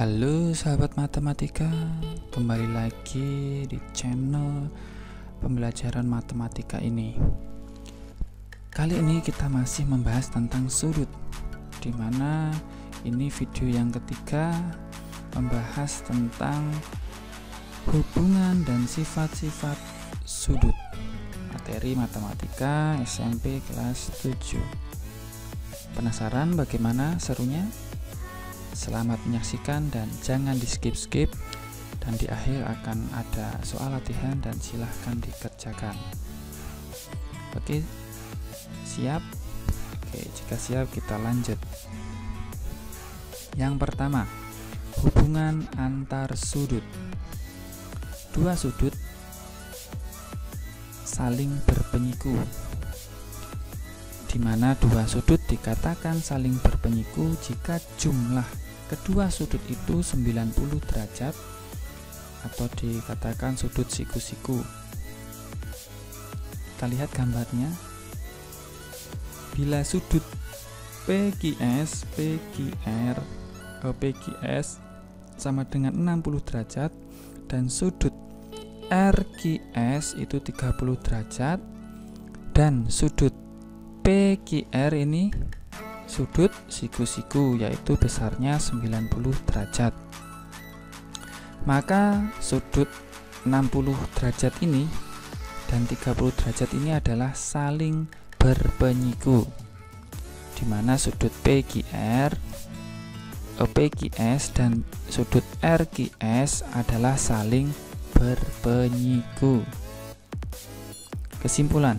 Halo sahabat matematika, kembali lagi di channel pembelajaran matematika ini. Kali ini kita masih membahas tentang sudut, dimana ini video yang ketiga membahas tentang hubungan dan sifat-sifat sudut. Materi matematika SMP kelas 7. Penasaran bagaimana serunya? Selamat menyaksikan dan jangan di skip-skip, dan di akhir akan ada soal latihan dan silahkan dikerjakan. Oke, siap? Oke, jika siap kita lanjut. Yang pertama, hubungan antar sudut. Dua sudut saling berpenyiku, di mana dua sudut dikatakan saling berpenyiku jika jumlah kedua sudut itu 90 derajat atau dikatakan sudut siku-siku. Kita lihat gambarnya. Bila sudut PQS sama dengan 60 derajat dan sudut RQS itu 30 derajat dan sudut PQR ini sudut siku-siku, yaitu besarnya 90 derajat. Maka sudut 60 derajat ini dan 30 derajat ini adalah saling berpenyiku, di mana sudut PQS dan sudut RQS adalah saling berpenyiku. Kesimpulan,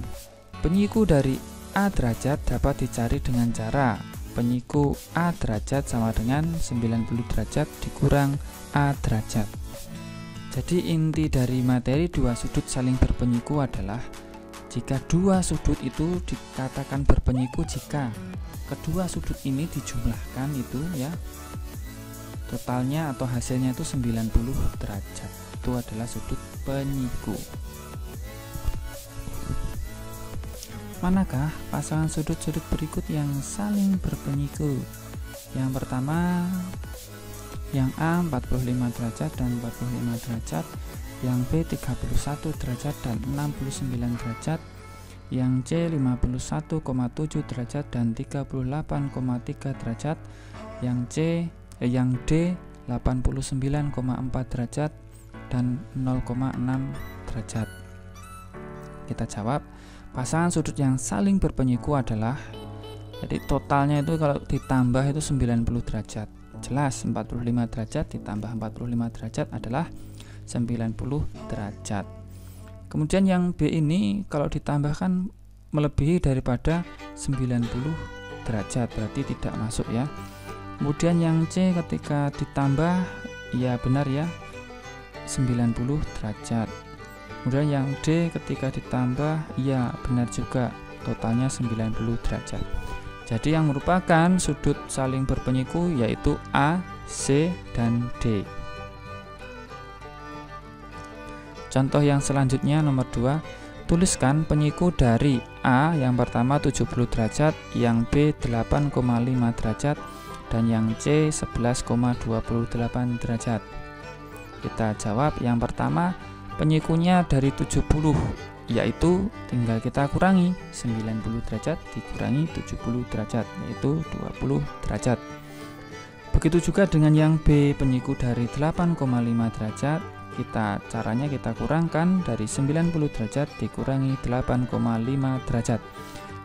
penyiku dari A derajat dapat dicari dengan cara penyiku A derajat sama dengan 90 derajat dikurang A derajat. Jadi inti dari materi dua sudut saling berpenyiku adalah jika dua sudut itu dikatakan berpenyiku jika kedua sudut ini dijumlahkan itu ya, totalnya atau hasilnya itu 90 derajat. Itu adalah sudut penyiku. Manakah pasangan sudut-sudut berikut yang saling berpenyiku? Yang pertama, yang A 45 derajat dan 45 derajat, yang B 31 derajat dan 69 derajat, yang C 51,7 derajat dan 38,3 derajat, yang D 89,4 derajat dan 0,6 derajat. Kita jawab, pasangan sudut yang saling berpenyiku adalah, jadi totalnya itu kalau ditambah itu 90 derajat. Jelas 45 derajat ditambah 45 derajat adalah 90 derajat. Kemudian yang B ini kalau ditambahkan melebihi daripada 90 derajat, berarti tidak masuk ya. Kemudian yang C ketika ditambah ya benar ya 90 derajat. Kemudian yang D ketika ditambah ya benar juga, totalnya 90 derajat. Jadi yang merupakan sudut saling berpenyiku yaitu A, C, dan D. Contoh yang selanjutnya nomor 2, tuliskan penyiku dari A yang pertama 70 derajat, yang B 8,5 derajat, dan yang C 11,28 derajat. Kita jawab, yang pertama penyikunya dari 70, yaitu tinggal kita kurangi 90 derajat dikurangi 70 derajat, yaitu 20 derajat. Begitu juga dengan yang B, penyiku dari 8,5 derajat, caranya kita kurangkan dari 90 derajat dikurangi 8,5 derajat,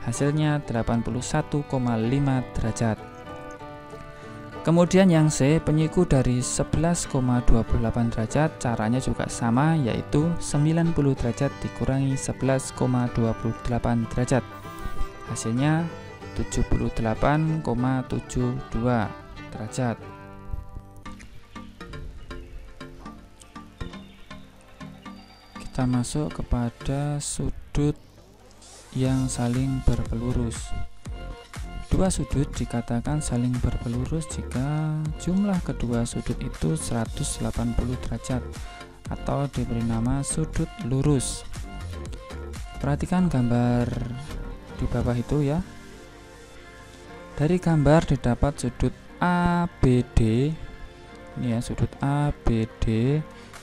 hasilnya 81,5 derajat. Kemudian yang C, penyiku dari 11,28 derajat, caranya juga sama, yaitu 90 derajat dikurangi 11,28 derajat, hasilnya 78,72 derajat. Kita masuk kepada sudut yang saling berpelurus. Dua sudut dikatakan saling berpelurus jika jumlah kedua sudut itu 180 derajat atau diberi nama sudut lurus. Perhatikan gambar di bawah itu ya. Dari gambar didapat sudut ABD ini ya, sudut ABD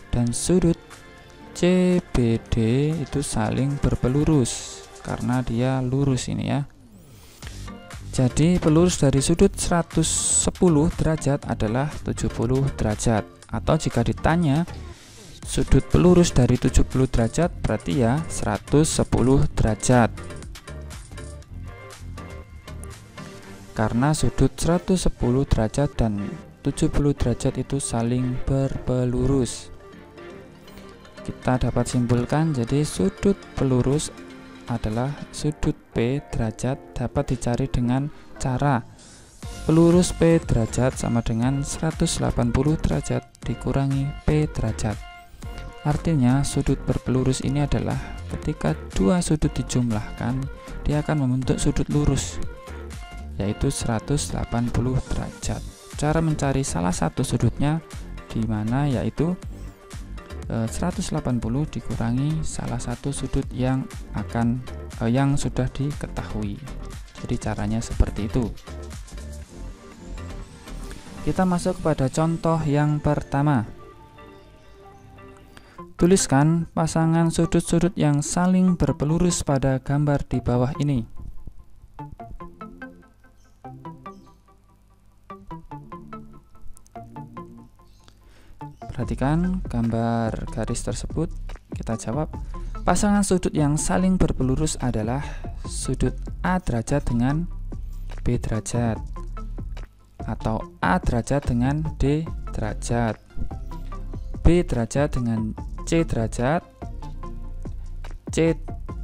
dan sudut CBD itu saling berpelurus karena dia lurus ini ya. Jadi pelurus dari sudut 110 derajat adalah 70 derajat, atau jika ditanya sudut pelurus dari 70 derajat berarti ya 110 derajat. Karena sudut 110 derajat dan 70 derajat itu saling berpelurus. Kita dapat simpulkan, jadi sudut pelurus adalah sudut P derajat dapat dicari dengan cara pelurus P derajat sama dengan 180 derajat dikurangi P derajat. Artinya sudut berpelurus ini adalah ketika dua sudut dijumlahkan, dia akan membentuk sudut lurus, yaitu 180 derajat. Cara mencari salah satu sudutnya di mana, yaitu 180 dikurangi salah satu sudut yang sudah diketahui. Jadi caranya seperti itu. Kita masuk kepada contoh yang pertama. Tuliskan pasangan sudut-sudut yang saling berpelurus pada gambar di bawah ini. Perhatikan gambar garis tersebut. Kita jawab, pasangan sudut yang saling berpelurus adalah sudut A derajat dengan B derajat, atau A derajat dengan D derajat, B derajat dengan C derajat, C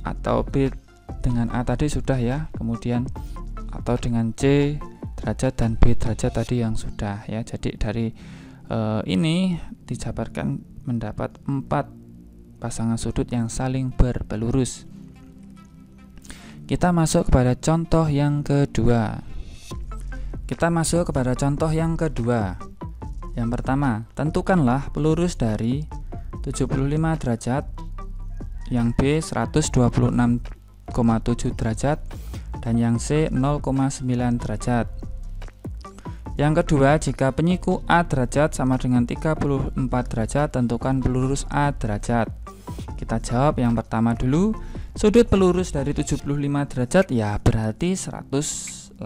atau B dengan A tadi sudah ya, kemudian atau dengan C derajat dan B derajat tadi yang sudah ya. Jadi dari ini dijabarkan mendapat 4 pasangan sudut yang saling berpelurus. Kita masuk kepada contoh yang kedua. Yang pertama, tentukanlah pelurus dari 75 derajat, yang B 126,7 derajat, dan yang C 0,9 derajat. Yang kedua, jika penyiku A derajat sama dengan 34 derajat, tentukan pelurus A derajat. Kita jawab yang pertama dulu. Sudut pelurus dari 75 derajat ya berarti 180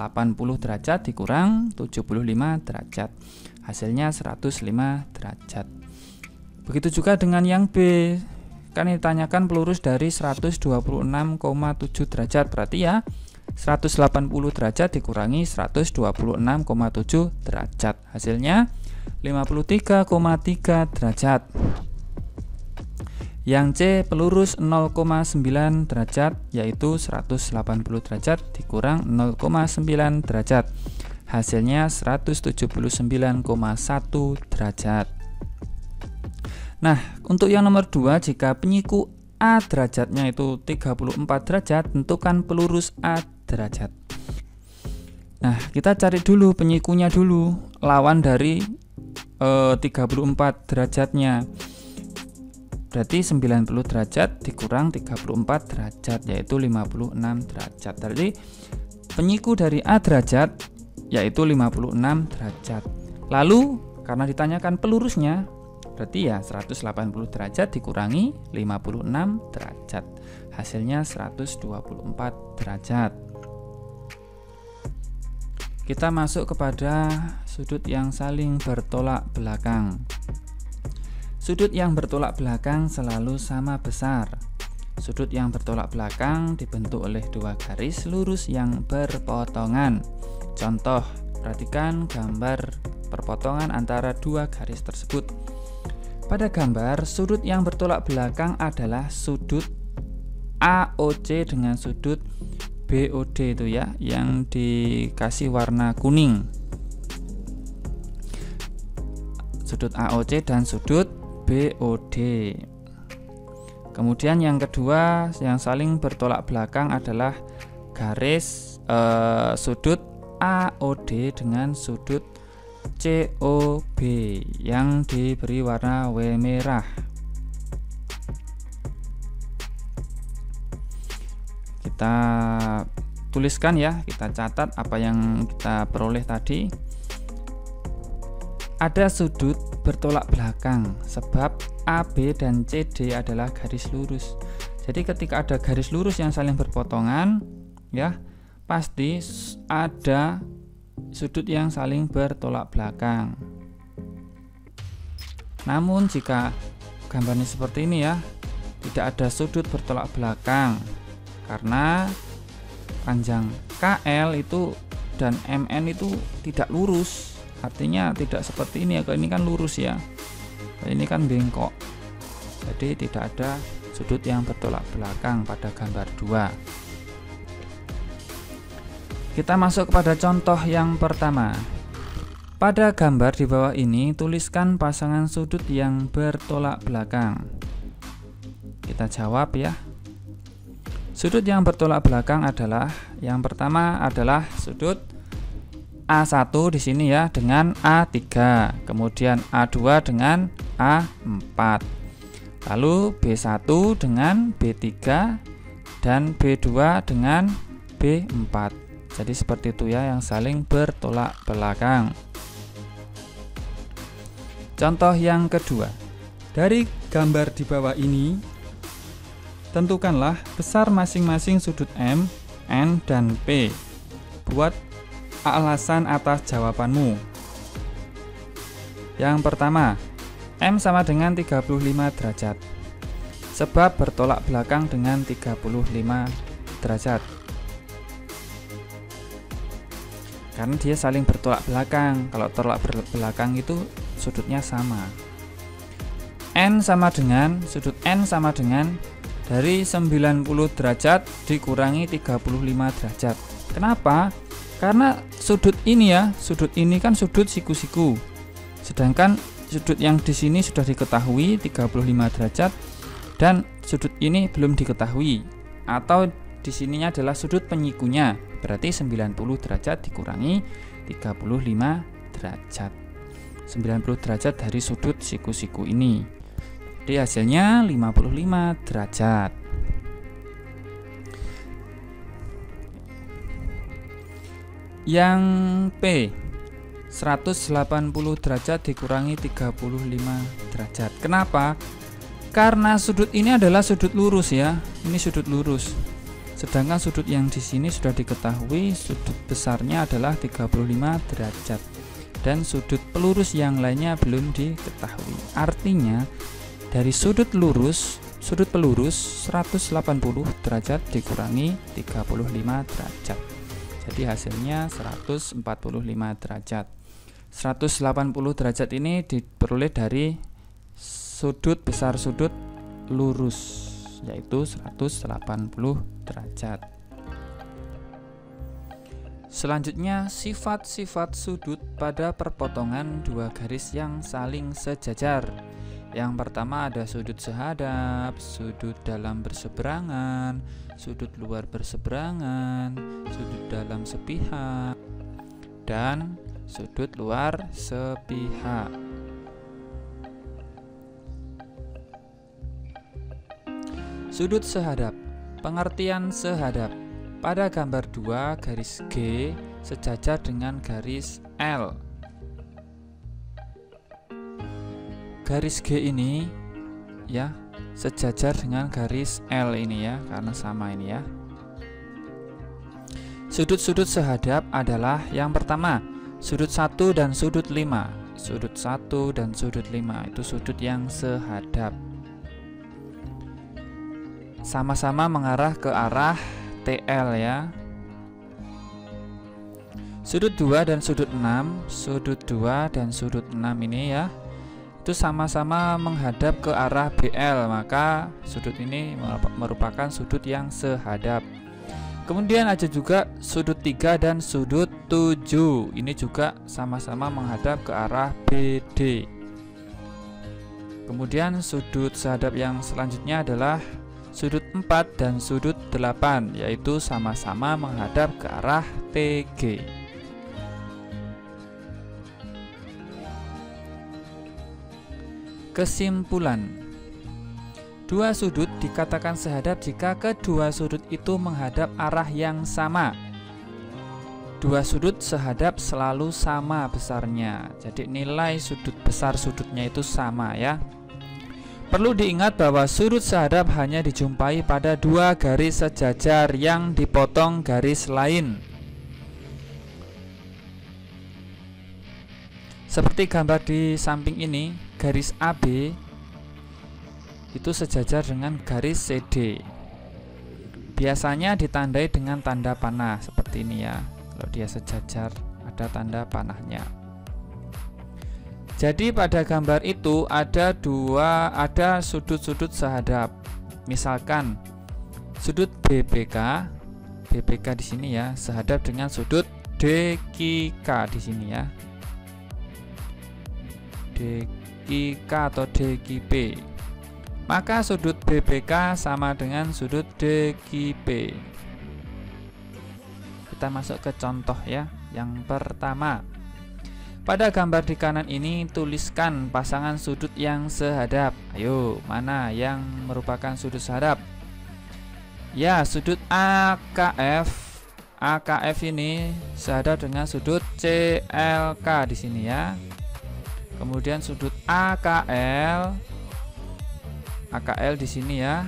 derajat dikurang 75 derajat. Hasilnya 105 derajat. Begitu juga dengan yang B. Kan ditanyakan pelurus dari 126,7 derajat, berarti ya 180 derajat dikurangi 126,7 derajat. Hasilnya 53,3 derajat. Yang C pelurus 0,9 derajat, yaitu 180 derajat dikurang 0,9 derajat. Hasilnya 179,1 derajat. Nah, untuk yang nomor 2, jika penyiku A derajatnya itu 34 derajat, tentukan pelurus A derajat. Nah, kita cari dulu penyikunya dulu, lawan dari 34 derajatnya. Berarti 90 derajat dikurang 34 derajat, yaitu 56 derajat. Jadi penyiku dari A derajat yaitu 56 derajat. Lalu karena ditanyakan pelurusnya, berarti ya 180 derajat dikurangi 56 derajat. Hasilnya 124 derajat. Kita masuk kepada sudut yang saling bertolak belakang. Sudut yang bertolak belakang selalu sama besar. Sudut yang bertolak belakang dibentuk oleh dua garis lurus yang berpotongan. Contoh, perhatikan gambar perpotongan antara dua garis tersebut. Pada gambar, sudut yang bertolak belakang adalah sudut AOC dengan sudut BOD itu ya, yang dikasih warna kuning. Sudut AOC dan sudut BOD. Kemudian yang kedua yang saling bertolak belakang adalah garis sudut AOD dengan sudut COB yang diberi warna W merah. Kita tuliskan ya, kita catat apa yang kita peroleh tadi. ada sudut bertolak belakang sebab AB dan CD adalah garis lurus. Jadi ketika ada garis lurus yang saling berpotongan, ya, pasti ada sudut yang saling bertolak belakang. Namun jika gambarnya seperti ini ya, tidak ada sudut bertolak belakang karena panjang KL itu dan MN itu tidak lurus. Artinya tidak seperti ini ya, kalau ini kan lurus ya, ini kan bengkok. Jadi tidak ada sudut yang bertolak belakang pada gambar 2. Kita masuk kepada contoh yang pertama. Pada gambar di bawah ini tuliskan pasangan sudut yang bertolak belakang. Kita jawab ya. Sudut yang bertolak belakang adalah yang pertama adalah sudut A1 di sini ya dengan A3, kemudian A2 dengan A4. Lalu B1 dengan B3 dan B2 dengan B4. Jadi seperti itu ya, yang saling bertolak belakang. Contoh yang kedua. Dari gambar di bawah ini, tentukanlah besar masing-masing sudut M, N, dan P. Buat alasan atas jawabanmu. Yang pertama, M sama dengan 35 derajat sebab bertolak belakang dengan 35 derajat karena dia saling bertolak belakang. Kalau tolak belakang itu sudutnya sama. N sama dengan, sudut N sama dengan dari 90 derajat dikurangi 35 derajat. Kenapa? Karena sudut ini ya, sudut ini kan sudut siku-siku. Sedangkan sudut yang di sini sudah diketahui 35 derajat dan sudut ini belum diketahui, atau di sininya adalah sudut penyikunya. Berarti 90 derajat dikurangi 35 derajat. 90 derajat dari sudut siku-siku ini. Jadi hasilnya 55 derajat. Yang P 180 derajat dikurangi 35 derajat. Kenapa? Karena sudut ini adalah sudut lurus ya. Ini sudut lurus. Sedangkan sudut yang di sini sudah diketahui sudut besarnya adalah 35 derajat. Dan sudut pelurus yang lainnya belum diketahui. Artinya dari sudut pelurus 180 derajat dikurangi 35 derajat. Jadi hasilnya 145 derajat. 180 derajat ini diperoleh dari sudut besar sudut lurus, yaitu 180 derajat. Selanjutnya, sifat-sifat sudut pada perpotongan dua garis yang saling sejajar. Yang pertama ada sudut sehadap, sudut dalam berseberangan, sudut luar berseberangan, sudut dalam sepihak, dan sudut luar sepihak. Sudut sehadap. Pengertian sehadap. Pada gambar 2, garis G sejajar dengan garis L. Garis G ini ya sejajar dengan garis L ini ya, karena sama ini ya. Sudut-sudut sehadap adalah yang pertama, sudut 1 dan sudut 5. Sudut 1 dan sudut 5 itu sudut yang sehadap. Sama-sama mengarah ke arah TL ya. Sudut 2 dan sudut 6, sudut 2 dan sudut 6 ini ya, itu sama-sama menghadap ke arah BL, maka sudut ini merupakan sudut yang sehadap. Kemudian ada juga sudut 3 dan sudut 7. Ini juga sama-sama menghadap ke arah BD. Kemudian sudut sehadap yang selanjutnya adalah sudut 4 dan sudut 8, yaitu sama-sama menghadap ke arah TG. Kesimpulan. Dua sudut dikatakan sehadap jika kedua sudut itu menghadap arah yang sama. dua sudut sehadap selalu sama besarnya. Jadi nilai sudut besar sudutnya itu sama ya. Perlu diingat bahwa sudut sehadap hanya dijumpai pada dua garis sejajar yang dipotong garis lain. Seperti gambar di samping ini, garis AB itu sejajar dengan garis CD. Biasanya ditandai dengan tanda panah seperti ini ya. Kalau dia sejajar ada tanda panahnya. Jadi pada gambar itu ada sudut-sudut sehadap. Misalkan sudut BPK di sini ya, sehadap dengan sudut DQK di sini ya. DQK atau DQP. Maka sudut BPK sama dengan sudut DQP. Kita masuk ke contoh ya. Yang pertama, pada gambar di kanan ini tuliskan pasangan sudut yang sehadap. Ayo, mana yang merupakan sudut sehadap? Ya, sudut AKF. AKF ini sehadap dengan sudut CLK di sini ya. Kemudian sudut AKL di sini ya,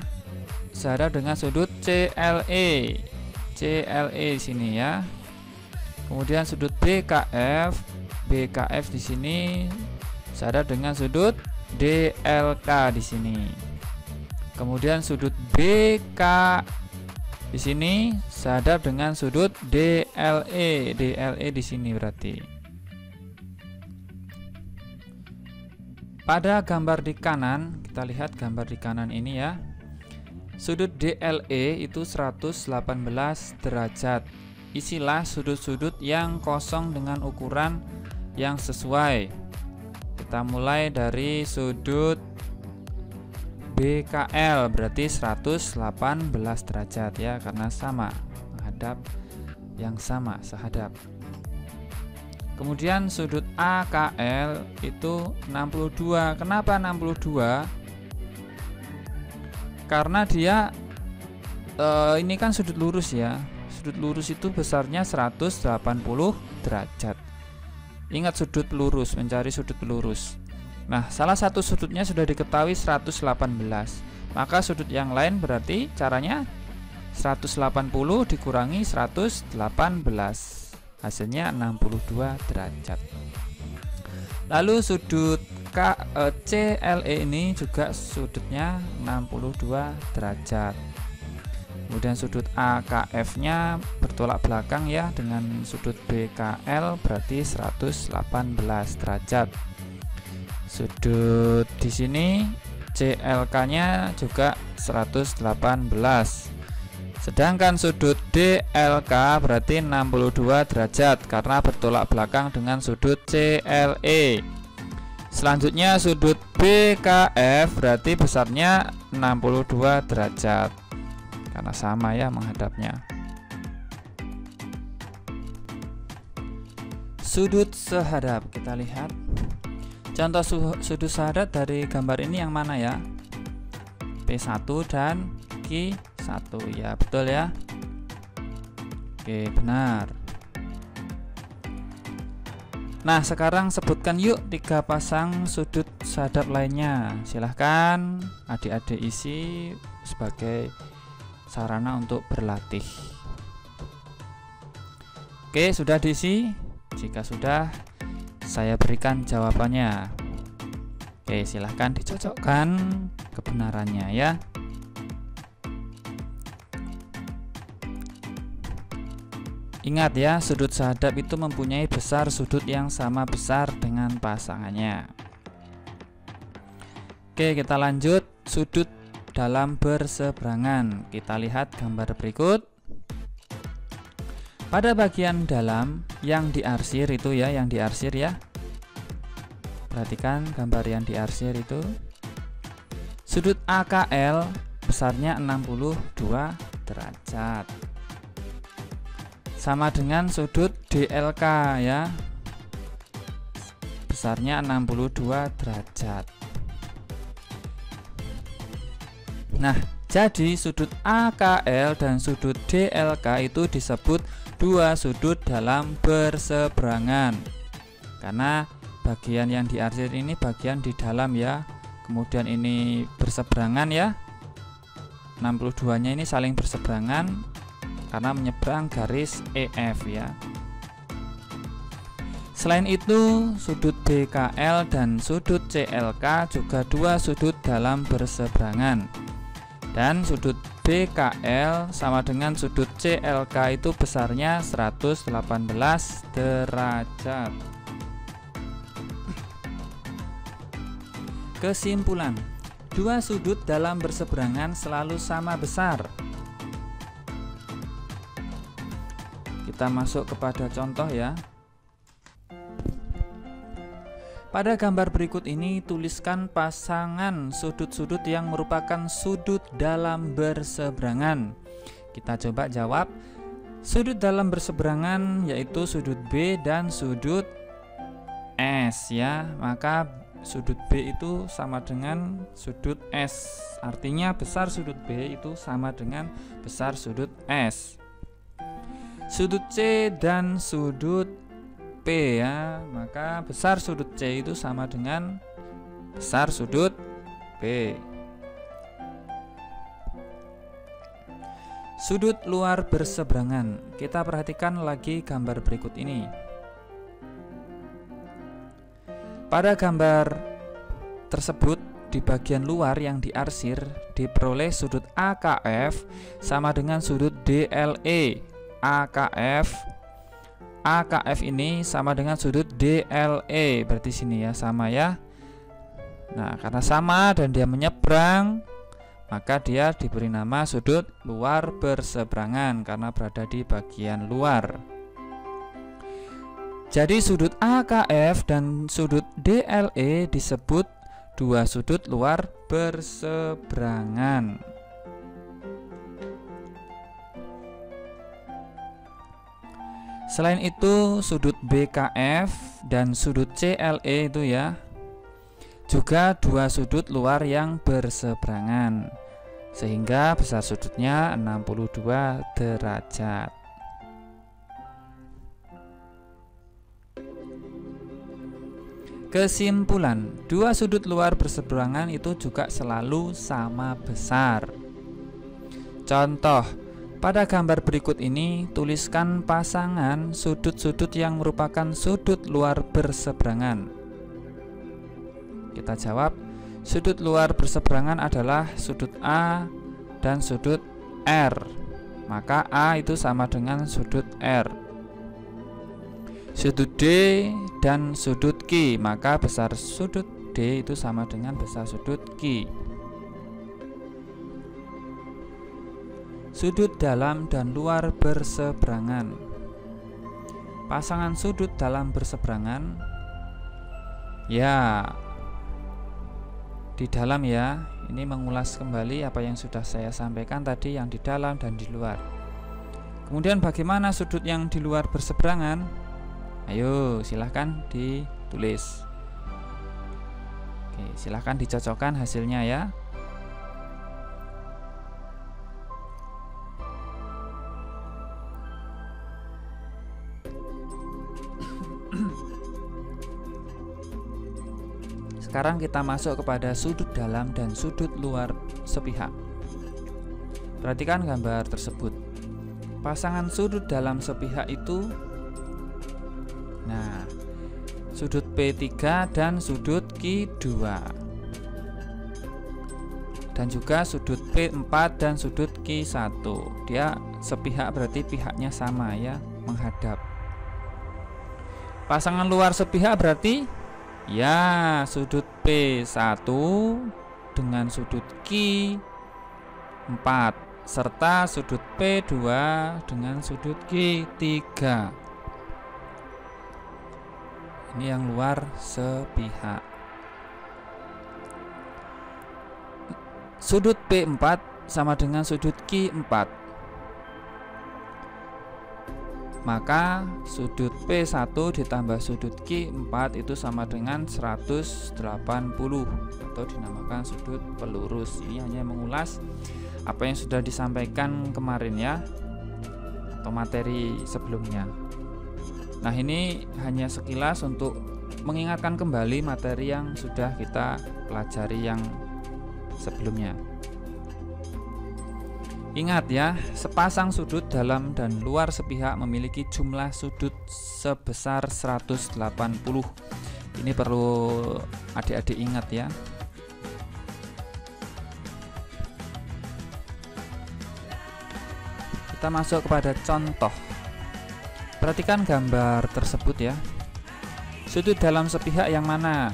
sehadap dengan sudut CLE di sini ya. Kemudian sudut BKF di sini sehadap dengan sudut DLK di sini. Kemudian sudut BK di sini sehadap dengan sudut DLE di sini berarti. Pada gambar di kanan, kita lihat gambar di kanan ini ya. Sudut DLE itu 118 derajat. Isilah sudut-sudut yang kosong dengan ukuran yang sesuai. Kita mulai dari sudut BKL, berarti 118 derajat ya, karena sama menghadap yang sama sehadap. Kemudian sudut AKL itu 62. Kenapa 62? Karena dia ini kan sudut lurus ya. Sudut lurus itu besarnya 180 derajat. Ingat sudut lurus, mencari sudut lurus. Nah, salah satu sudutnya sudah diketahui 118. Maka sudut yang lain berarti caranya 180 dikurangi 118. Hasilnya 62 derajat. Lalu sudut CLE ini juga sudutnya 62 derajat. Kemudian sudut AKF nya bertolak belakang ya dengan sudut BKL, berarti 118 derajat. Sudut di sini CLK nya juga 118. Sedangkan sudut DLK berarti 62 derajat karena bertolak belakang dengan sudut CLE. Selanjutnya sudut BKF berarti besarnya 62 derajat karena sama ya menghadapnya. Sudut sehadap, kita lihat contoh sudut sehadap dari gambar ini yang mana ya? P1 dan Q1 ya, betul ya. Oke, benar. Nah, sekarang sebutkan yuk 3 pasang sudut sehadap lainnya. Silahkan adik-adik isi sebagai sarana untuk berlatih. Oke, sudah diisi? Jika sudah, saya berikan jawabannya. Oke, silahkan dicocokkan kebenarannya ya. Ingat ya, sudut sehadap itu mempunyai besar sudut yang sama besar dengan pasangannya. Oke, kita lanjut. Sudut dalam berseberangan. Kita lihat gambar berikut. Pada bagian dalam yang diarsir itu ya, yang diarsir ya. Perhatikan gambar yang diarsir itu. Sudut AKL besarnya 62 derajat. Sama dengan sudut DLK ya, besarnya 62 derajat. Nah, jadi sudut AKL dan sudut DLK itu disebut dua sudut dalam berseberangan, karena bagian yang diarsir ini bagian di dalam ya, kemudian ini berseberangan ya, 62 nya ini saling berseberangan karena menyeberang garis EF ya. Selain itu, sudut BKL dan sudut CLK juga dua sudut dalam berseberangan, dan sudut BKL sama dengan sudut CLK itu besarnya 118 derajat. Kesimpulan, dua sudut dalam berseberangan selalu sama besar. Kita masuk kepada contoh ya. Pada gambar berikut ini, tuliskan pasangan sudut-sudut yang merupakan sudut dalam berseberangan. Kita coba jawab. Sudut dalam berseberangan yaitu sudut B dan sudut S ya. Maka sudut B itu sama dengan sudut S. Artinya besar sudut B itu sama dengan besar sudut S. Sudut C dan sudut P ya, maka besar sudut C itu sama dengan besar sudut P. Sudut luar berseberangan. Kita perhatikan lagi gambar berikut ini. Pada gambar tersebut, di bagian luar yang diarsir diperoleh sudut AKF sama dengan sudut DLE. AKF ini sama dengan sudut DLE, berarti sini ya sama ya. Nah, karena sama dan dia menyeberang, maka dia diberi nama sudut luar berseberangan karena berada di bagian luar. Jadi sudut AKF dan sudut DLE disebut dua sudut luar berseberangan. Selain itu, sudut BKF dan sudut CLE itu ya juga dua sudut luar yang berseberangan, sehingga besar sudutnya 62 derajat. Kesimpulan, dua sudut luar berseberangan itu juga selalu sama besar. Contoh, pada gambar berikut ini, tuliskan pasangan sudut-sudut yang merupakan sudut luar berseberangan. Kita jawab, sudut luar berseberangan adalah sudut A dan sudut R. Maka A itu sama dengan sudut R. Sudut D dan sudut Q, maka besar sudut D itu sama dengan besar sudut Q. Sudut dalam dan luar berseberangan. Pasangan sudut dalam berseberangan ya di dalam ya. Ini mengulas kembali apa yang sudah saya sampaikan tadi, yang di dalam dan di luar. Kemudian bagaimana sudut yang di luar berseberangan? Ayo silahkan ditulis. Oke, silahkan dicocokkan hasilnya ya. Sekarang kita masuk kepada sudut dalam dan sudut luar sepihak. Perhatikan gambar tersebut. Pasangan sudut dalam sepihak itu, nah, sudut P3 dan sudut Q2, dan juga sudut P4 dan sudut Q1. Dia sepihak berarti pihaknya sama ya, menghadap. Pasangan luar sepihak berarti ya sudut P1 dengan sudut Q4 serta sudut P2 dengan sudut Q3. Ini yang luar sepihak. Sudut P4 sama dengan sudut Q4. Maka sudut P1 ditambah sudut Q4 itu sama dengan 180 atau dinamakan sudut pelurus. Ini hanya mengulas apa yang sudah disampaikan kemarin ya, atau materi sebelumnya. Nah, ini hanya sekilas untuk mengingatkan kembali materi yang sudah kita pelajari yang sebelumnya. Ingat ya, sepasang sudut dalam dan luar sepihak memiliki jumlah sudut sebesar 180. Ini perlu adik-adik ingat ya. Kita masuk kepada contoh. Perhatikan gambar tersebut ya. Sudut dalam sepihak yang mana?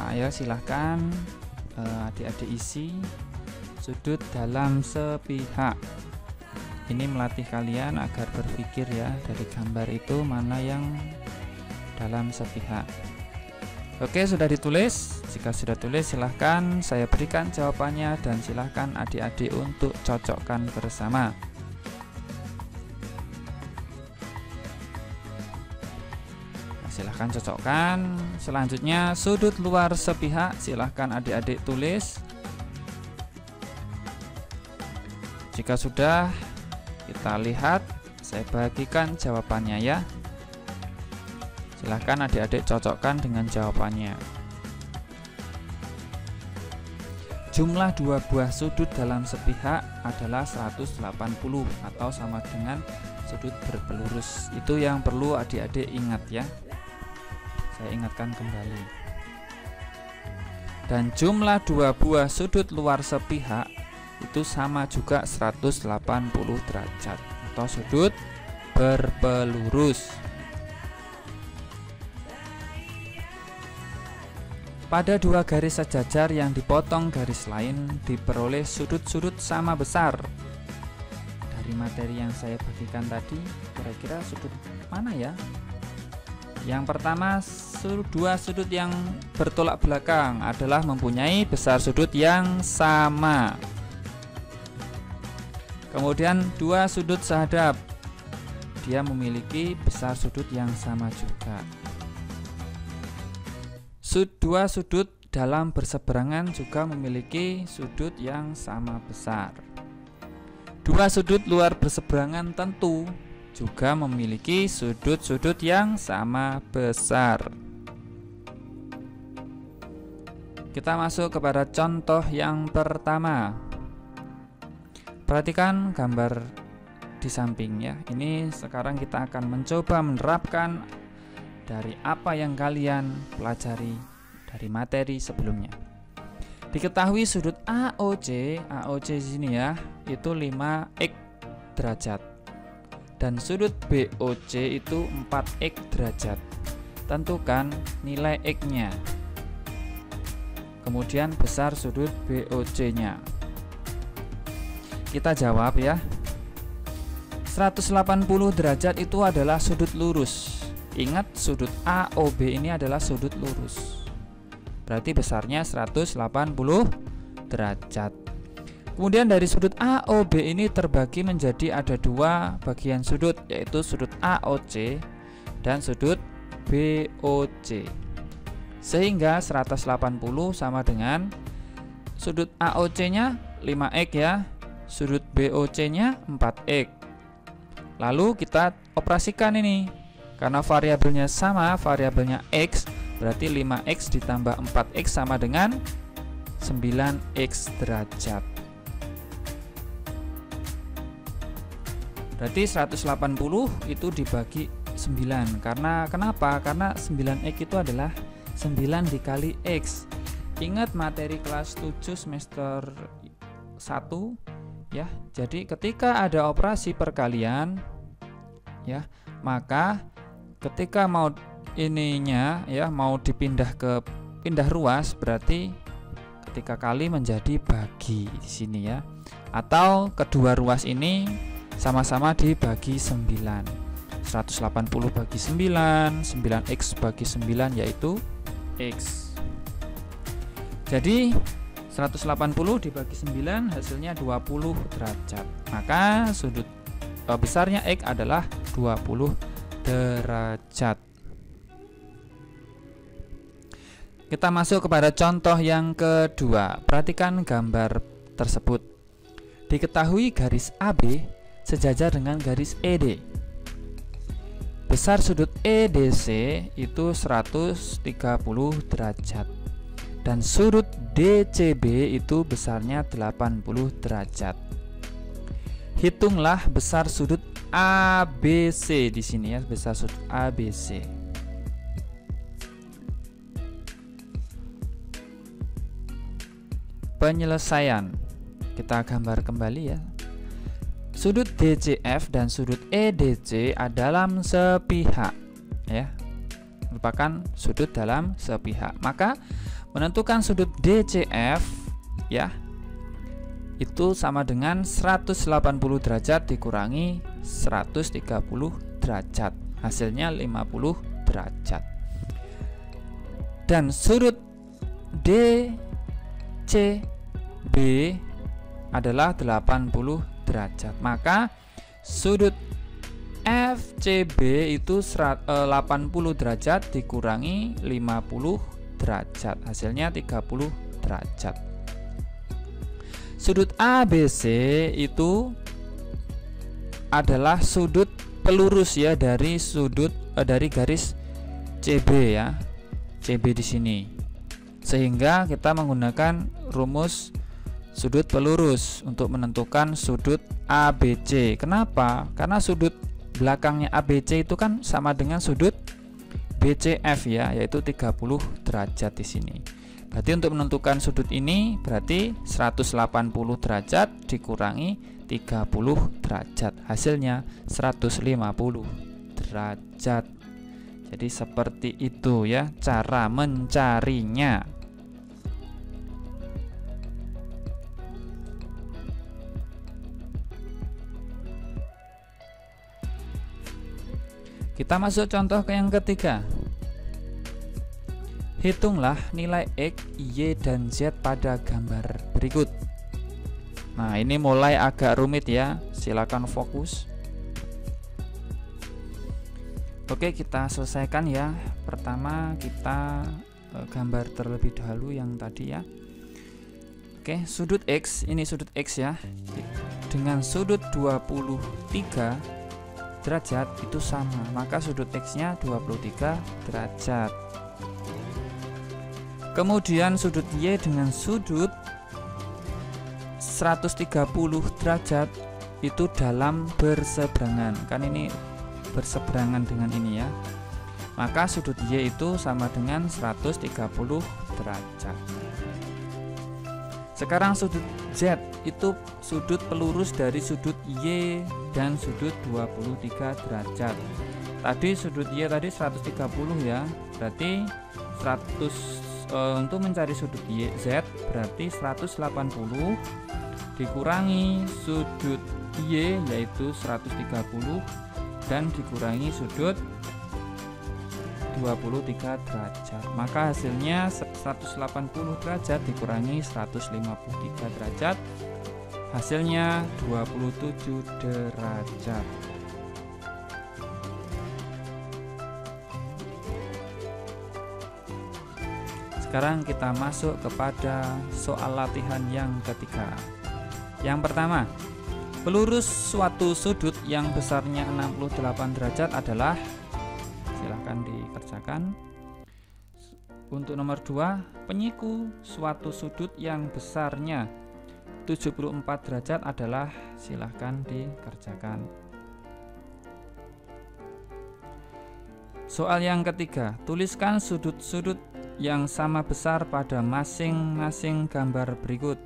Ayo silahkan adik-adik isi sudut dalam sepihak. Ini melatih kalian agar berpikir ya, dari gambar itu mana yang dalam sepihak. Oke, sudah ditulis? Jika sudah tulis, silahkan saya berikan jawabannya dan silahkan adik-adik untuk cocokkan bersama. Silahkan cocokkan. Selanjutnya sudut luar sepihak, silahkan adik-adik tulis. Jika sudah, kita lihat, saya bagikan jawabannya ya. Silahkan adik-adik cocokkan dengan jawabannya. Jumlah dua buah sudut dalam sepihak adalah 180 atau sama dengan sudut berpelurus. Itu yang perlu adik-adik ingat ya. Saya ingatkan kembali. Dan jumlah dua buah sudut luar sepihak itu sama juga 180 derajat atau sudut berpelurus. Pada dua garis sejajar yang dipotong garis lain diperoleh sudut-sudut sama besar. Dari materi yang saya bagikan tadi, kira-kira sudut mana ya? Yang pertama, dua sudut yang bertolak belakang adalah mempunyai besar sudut yang sama. Kemudian dua sudut sehadap, dia memiliki besar sudut yang sama juga. Dua sudut dalam berseberangan juga memiliki sudut yang sama besar. Dua sudut luar berseberangan tentu juga memiliki sudut-sudut yang sama besar. Kita masuk kepada contoh yang pertama. Perhatikan gambar di samping ya. Ini sekarang kita akan mencoba menerapkan dari apa yang kalian pelajari dari materi sebelumnya. Diketahui sudut AOC di sini ya, itu 5x derajat. Dan sudut BOC itu 4x derajat. Tentukan nilai x-nya. Kemudian besar sudut BOC-nya. Kita jawab ya. 180 derajat itu adalah sudut lurus. Ingat, sudut AOB ini adalah sudut lurus. Berarti besarnya 180 derajat. Kemudian dari sudut AOB ini terbagi menjadi ada dua bagian sudut, yaitu sudut AOC dan sudut BOC. Sehingga 180 sama dengan sudut AOC-nya 5x ya, sudut BOC-nya 4x. Lalu kita operasikan ini. Karena variabelnya sama, variabelnya x, berarti 5x ditambah 4x sama dengan 9x derajat. Berarti 180 itu dibagi 9. Karena kenapa? Karena 9x itu adalah 9 dikali x. Ingat materi kelas 7 semester 1 ya. Jadi ketika ada operasi perkalian ya, maka ketika mau ininya ya, mau dipindah ke pindah ruas, berarti ketika kali menjadi bagi di sini ya. Atau kedua ruas ini sama-sama dibagi 9. 180 bagi 9, 9x bagi 9 yaitu x. Jadi 180 dibagi 9 hasilnya 20 derajat. Maka sudut besarnya x adalah 20 derajat. Kita masuk kepada contoh yang kedua. Perhatikan gambar tersebut. Diketahui garis AB sejajar dengan garis ED. Besar sudut EDC itu 130 derajat dan sudut DCB itu besarnya 80 derajat. Hitunglah besar sudut ABC di sini ya, besar sudut ABC. Penyelesaian. Kita gambar kembali ya. Sudut DCF dan sudut EDC dalam sepihak ya. Merupakan sudut dalam sepihak. Maka menentukan sudut DCF ya itu sama dengan 180 derajat dikurangi 130 derajat. Hasilnya 50 derajat. Dan sudut DCB adalah 80 derajat. Maka sudut FCB itu 80 derajat dikurangi 50 derajat. Hasilnya 30 derajat. Sudut ABC itu adalah sudut pelurus ya dari dari garis CB ya. CB di sini. Sehingga kita menggunakan rumus sudut pelurus untuk menentukan sudut ABC. Kenapa? Karena sudut belakangnya ABC itu kan sama dengan sudut BCF ya, yaitu 30 derajat di sini. Berarti untuk menentukan sudut ini berarti 180 derajat dikurangi 30 derajat. Hasilnya 150 derajat. Jadi seperti itu ya cara mencarinya. Kita masuk contoh ke yang ketiga. Hitunglah nilai X, Y, dan Z pada gambar berikut. Nah, ini mulai agak rumit ya. Silakan fokus. Oke, kita selesaikan ya. Pertama kita gambar terlebih dahulu yang tadi ya. Oke, sudut X, ini sudut X ya. Dengan sudut 23 derajat itu sama, maka sudut X-nya 23 derajat. Kemudian sudut Y dengan sudut 130 derajat itu dalam berseberangan. Kan ini berseberangan dengan ini ya. Maka sudut Y itu sama dengan 130 derajat. Sekarang sudut Z itu sudut pelurus dari sudut Y dan sudut 23 derajat. Tadi sudut Y tadi 130 ya. Berarti 100 untuk mencari sudut Y Z berarti 180 dikurangi sudut Y yaitu 130 dan dikurangi sudut 23 derajat. Maka hasilnya 180 derajat dikurangi 153 derajat. Hasilnya 27 derajat. Sekarang kita masuk kepada soal latihan yang ketiga. Yang pertama, pelurus suatu sudut yang besarnya 68 derajat adalah, silahkan dikerjakan. Untuk nomor 2, penyiku suatu sudut yang besarnya 74 derajat adalah, silahkan dikerjakan. Soal yang ketiga, tuliskan sudut-sudut yang sama besar pada masing-masing gambar berikut.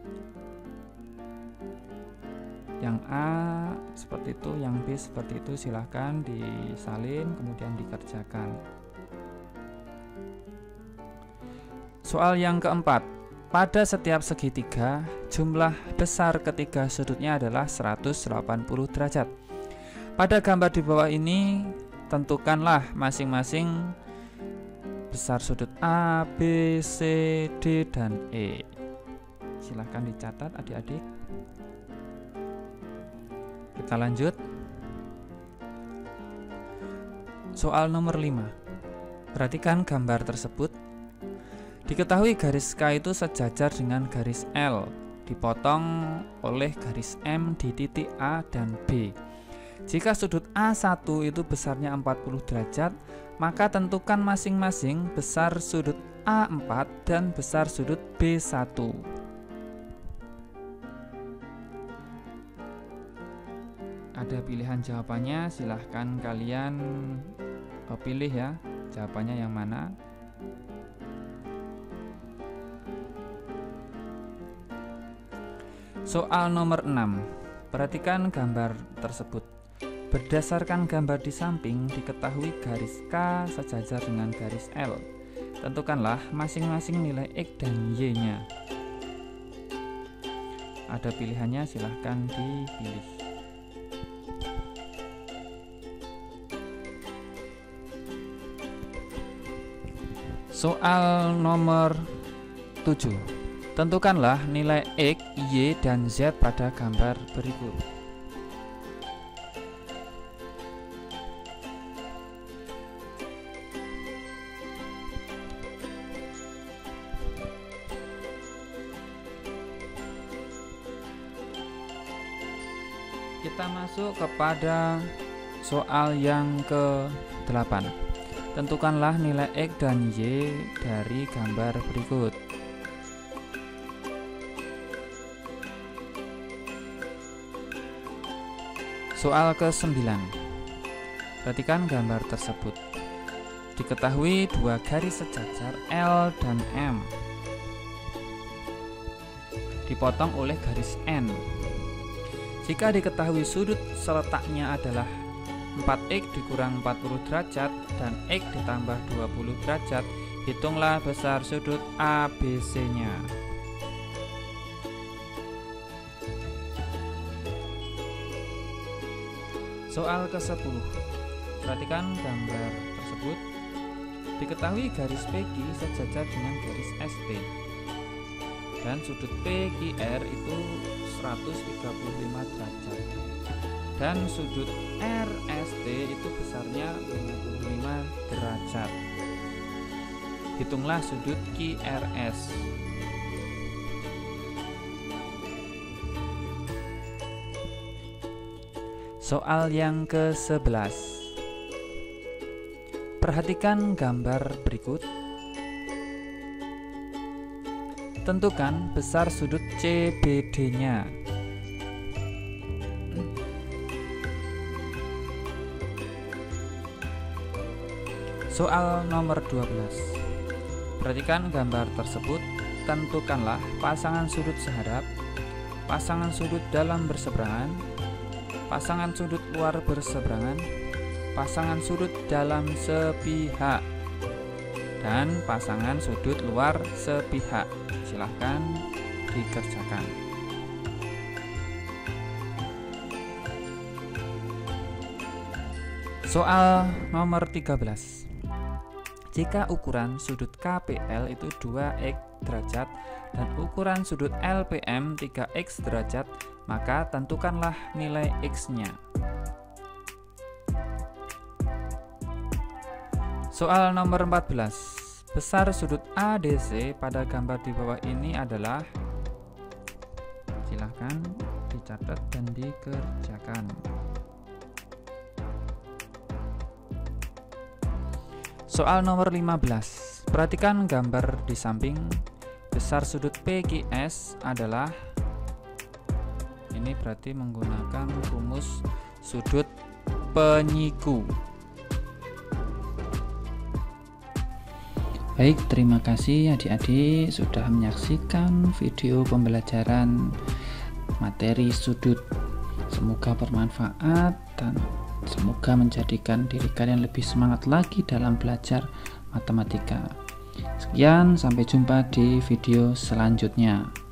Yang A seperti itu, yang B seperti itu, silahkan disalin kemudian dikerjakan. Soal yang keempat, pada setiap segitiga jumlah besar ketiga sudutnya adalah 180 derajat. Pada gambar di bawah ini tentukanlah masing-masing besar sudut A, B, C, D, dan E. Silahkan dicatat adik-adik. Kita lanjut. Soal nomor 5. Perhatikan gambar tersebut. Diketahui garis K itu sejajar dengan garis L, dipotong oleh garis M di titik A dan B. Jika sudut A1 itu besarnya 40 derajat, maka tentukan masing-masing besar sudut A4 dan besar sudut B1. Ada pilihan jawabannya, silahkan kalian pilih ya, jawabannya yang mana. Soal nomor 6. Perhatikan gambar tersebut. Berdasarkan gambar di samping, diketahui garis K sejajar dengan garis L. Tentukanlah masing-masing nilai X dan Y-nya. Ada pilihannya, silahkan dipilih. Soal nomor 7. Tentukanlah nilai X, Y, dan Z pada gambar berikut. Kita masuk kepada soal yang ke-8. Tentukanlah nilai X dan Y dari gambar berikut. Soal ke-9. Perhatikan gambar tersebut. Diketahui dua garis sejajar L dan M dipotong oleh garis N. Jika diketahui sudut seletaknya adalah 4X dikurang 40 derajat dan X ditambah 20 derajat, hitunglah besar sudut ABC-nya. Soal ke-10. Perhatikan gambar tersebut. Diketahui garis PQ sejajar dengan garis ST dan sudut PQR itu 135 derajat dan sudut RST itu besarnya 55 derajat. Hitunglah sudut QRS. Soal yang ke-11. Perhatikan gambar berikut. Tentukan besar sudut CBD-nya. Soal nomor 12. Perhatikan gambar tersebut. Tentukanlah pasangan sudut sehadap, pasangan sudut dalam berseberangan, pasangan sudut luar berseberangan, pasangan sudut dalam sepihak, dan pasangan sudut luar sepihak. Silahkan dikerjakan. Soal nomor 13. Jika ukuran sudut KPL itu 2x derajat dan ukuran sudut LPM 3x derajat, maka tentukanlah nilai X-nya. Soal nomor 14. Besar sudut ADC pada gambar di bawah ini adalah, silahkan dicatat dan dikerjakan. Soal nomor 15. Perhatikan gambar di samping. Besar sudut PQS adalah, ini berarti menggunakan rumus sudut penyiku. Baik, terima kasih adik-adik sudah menyaksikan video pembelajaran materi sudut. Semoga bermanfaat dan semoga menjadikan diri kalian lebih semangat lagi dalam belajar matematika. Sekian, sampai jumpa di video selanjutnya.